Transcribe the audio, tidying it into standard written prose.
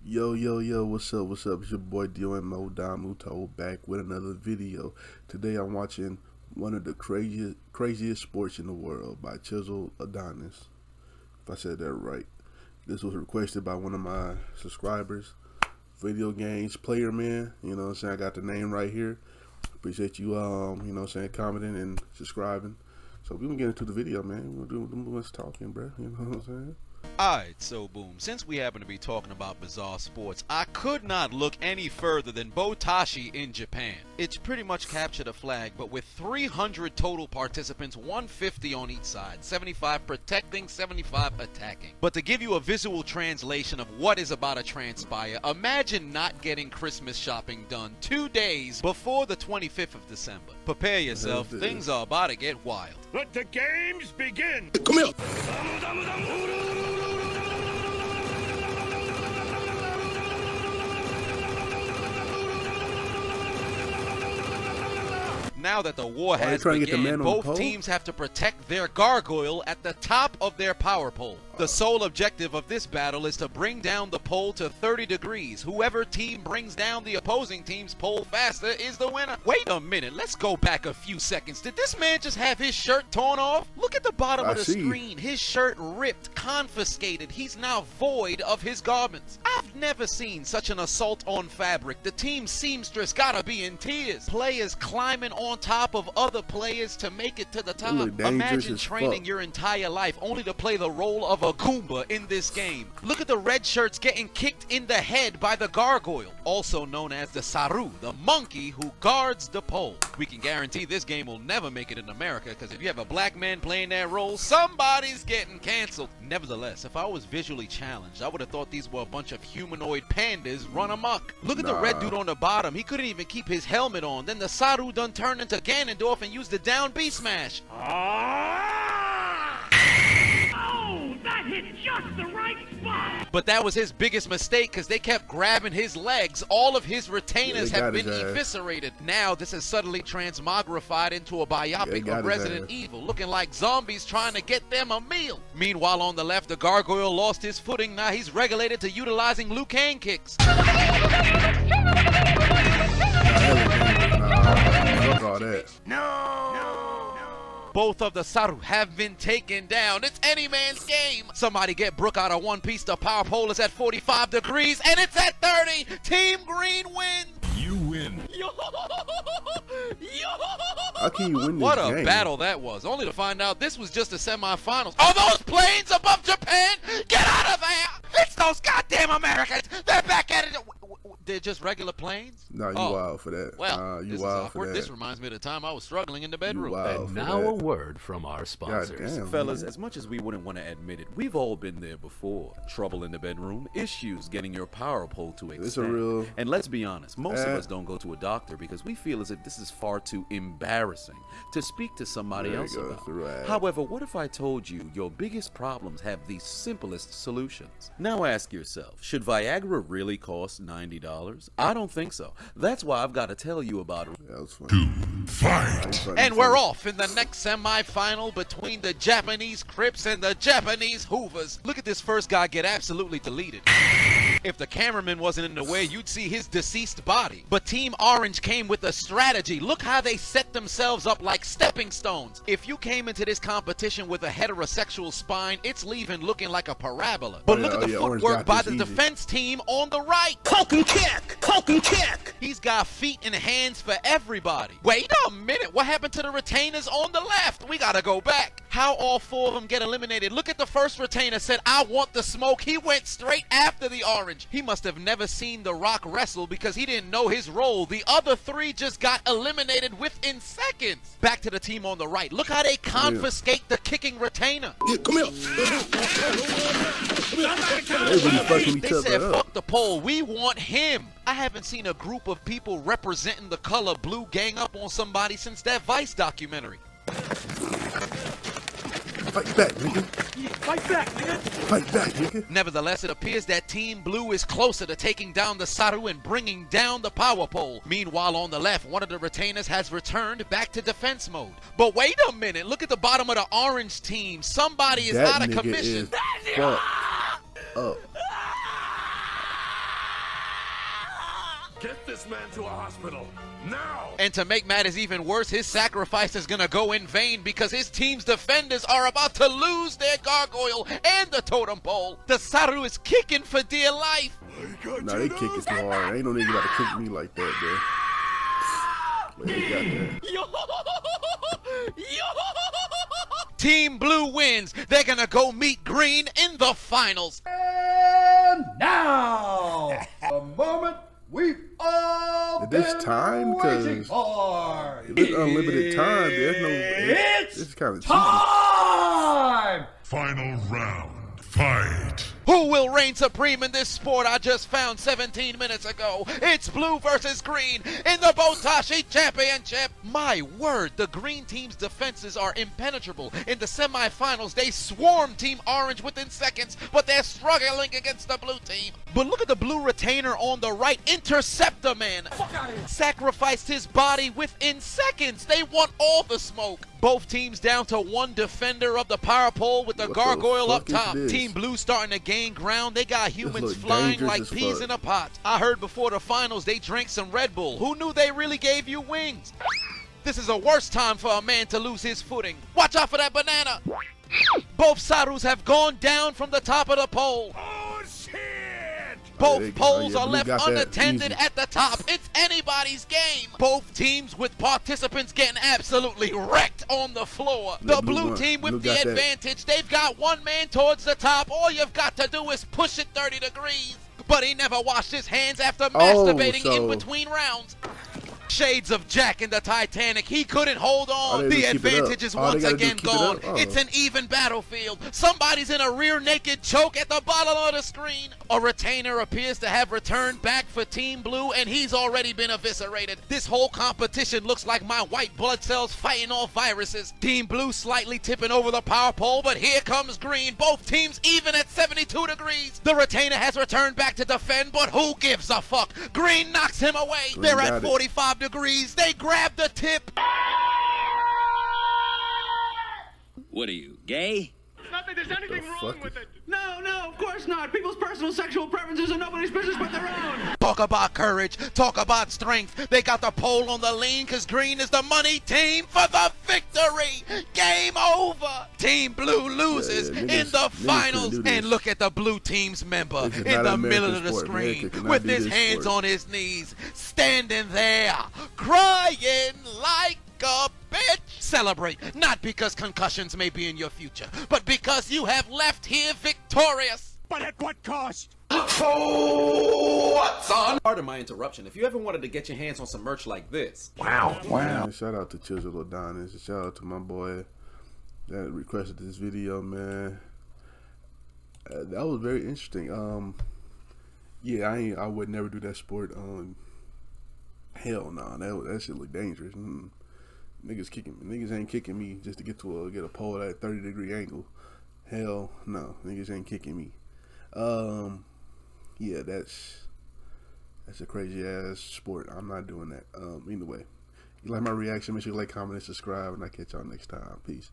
Yo, what's up? It's your boy DMO Damuto back with another video. Today I'm watching one of the craziest sports in the world by Chisel Adonis. If I said that right. This was requested by one of my subscribers. Video games player man, you know what I'm saying? I got the name right here. Appreciate you you know what I'm saying, commenting and subscribing. So we gonna get into the video, man. We're gonna do much talking, bro. You know what I'm saying? Alright, so boom, since we happen to be talking about bizarre sports, I could not look any further than Botashi in Japan. It's pretty much capture the flag, but with 300 total participants, 150 on each side, 75 protecting, 75 attacking. But to give you a visual translation of what is about to transpire, imagine not getting Christmas shopping done 2 days before the 25th of December. Prepare yourself, things are about to get wild. Let the games begin! Come here! Now that the war has begun, both teams have to protect their gargoyle at the top of their power pole. The sole objective of this battle is to bring down the pole to 30 degrees. Whoever team brings down the opposing team's pole faster is the winner. Wait a minute, let's go back a few seconds. Did this man just have his shirt torn off? Look at the bottom of the screen. His shirt ripped, confiscated. He's now void of his garments. I've never seen such an assault on fabric. The team seamstress gotta be in tears. Players climbing on top of other players to make it to the top. Imagine training your entire life only to play the role of a Goomba in this game. Look at the red shirts getting kicked in the head by the gargoyle, also known as the Saru, the monkey who guards the pole. We can guarantee this game will never make it in America, because if you have a black man playing that role, somebody's getting canceled. Nevertheless, if I was visually challenged, I would have thought these were a bunch of humanoid pandas run amok. Look at the red dude on the bottom. He couldn't even keep his helmet on. Then the Saru done turned into Ganondorf and used the down B smash. Oh, that hit just the right spot! But that was his biggest mistake, because they kept grabbing his legs. All of his retainers have been eviscerated. Now this is suddenly transmogrified into a biopic of Resident Evil, looking like zombies trying to get them a meal. Meanwhile, on the left, the gargoyle lost his footing. Now he's regulated to utilizing Liu Kang kicks. Both of the Saru have been taken down. It's any man's game. Somebody get Brook out of one piece. The power pole is at 45 degrees, and it's at 30. Team Green wins. You win. How can you win this What a game? battle that was. Only to find out this was just the semifinals. Are those planes above Japan? Get out of there. It's those goddamn Americans. They're back at it. They're just regular planes? No, you wild for that. Well, you this is wild awkward. for that. This reminds me of the time I was struggling in the bedroom. And now a word from our sponsors. Damn, Fellas, as much as we wouldn't want to admit it, we've all been there before. Trouble in the bedroom, issues getting your power pole to extend. It's a real... And let's be honest, most of us don't go to a doctor because we feel as if this is far too embarrassing to speak to somebody else about. However, what if I told you your biggest problems have the simplest solutions? Now ask yourself, should Viagra really cost $90? I don't think so. That's why I've got to tell you about it. That was funny. Fight! And we're off in the next semi-final between the Japanese Crips and the Japanese Hoovers. Look at this first guy get absolutely deleted. If the cameraman wasn't in the way, you'd see his deceased body. But Team Orange came with a strategy. Look how they set themselves up like stepping stones. If you came into this competition with a heterosexual spine, it's leaving looking like a parabola. But look at the footwork by the defense team on the right. Coke and kick! Coke and kick! He's got feet and hands for everybody. Wait a minute, what happened to the retainers on the left? We gotta go back. How all four of them get eliminated? Look at the first retainer, said, I want the smoke. He went straight after the orange. He must have never seen The Rock wrestle because he didn't know his role. The other three just got eliminated within seconds. Back to the team on the right. Look how they confiscate the kicking retainer. Come here. They said, fuck the pole, we want him. I haven't seen a group of people representing the color blue gang up on somebody since that Vice documentary. Fight back, nigga. Fight back, nigga! Fight back, nigga. Nevertheless, it appears that Team Blue is closer to taking down the Saru and bringing down the power pole. Meanwhile, on the left, one of the retainers has returned back to defense mode. But wait a minute, look at the bottom of the orange team. Somebody is out of commission. Fuck up. Get this man to a hospital, now! And to make matters even worse, his sacrifice is gonna go in vain because his team's defenders are about to lose their gargoyle and the totem pole. The Saru is kicking for dear life. Nah, they kicking too hard. Ain't no nigga about to kick me like that, bro. They got that. Team Blue wins. They're gonna go meet Green in the finals. And now, the moment we've all At this time, because it's unlimited time, there's no. It's kind of time. Final round. Fight. Who will reign supreme in this sport I just found 17 minutes ago? It's Blue versus Green in the Botashi Championship. My word, the Green team's defenses are impenetrable. In the semifinals, they swarm Team Orange within seconds, but they're struggling against the Blue team. But look at the Blue retainer on the right. Interceptor Man sacrificed his body within seconds. They want all the smoke. Both teams down to one defender of the power pole with the gargoyle up top. Team Blue starting to gain ground. They got humans flying like peas in a pot. I heard before the finals they drank some Red Bull. Who knew they really gave you wings? This is a worse time for a man to lose his footing. Watch out for that banana. Both Sarus have gone down from the top of the pole. Oh, shit! Both poles are left unattended at the top. It's anybody's game. Both teams with participants getting absolutely wrecked on the floor. The blue team with the advantage. They've got one man towards the top. All you've got to do is push it 30 degrees. But he never washed his hands after masturbating in between rounds. Shades of Jack in the Titanic. He couldn't hold on. The advantage is once again gone. It's an even battlefield. Somebody's in a rear naked choke at the bottom of the screen. A retainer appears to have returned back for Team Blue, and he's already been eviscerated. This whole competition looks like my white blood cells fighting off viruses. Team Blue slightly tipping over the power pole, but here comes Green. Both teams even at 72 degrees. The retainer has returned back to defend, but who gives a fuck? Green knocks him away. They're at 45 degrees. They grab the tip. What are you, gay? Not that there's anything wrong with it. No, of course not. People's personal sexual preferences are nobody's business but their own. Talk about courage. Talk about strength. They got the pole on the lean because Green is the money team for the victory. Game over. Team Blue loses in the finals. And look at the Blue team's member in the middle of the screen with his hands on his knees, standing there, crying like a bitch. Celebrate, not because concussions may be in your future, but because you have left here victorious. But at what cost? What's on? Pardon my interruption. If you ever wanted to get your hands on some merch like this. Wow. Man, shout out to Chisel Adonis. Shout out to my boy that requested this video, man. That was very interesting. Yeah, I would never do that sport. Hell no, that shit look dangerous. Niggas ain't kicking me just to get a pole at a 30-degree angle. Hell no, niggas ain't kicking me. Yeah, that's a crazy ass sport. I'm not doing that. Either way, you like my reaction, make sure you like, comment, and subscribe, and I'll catch y'all next time. Peace.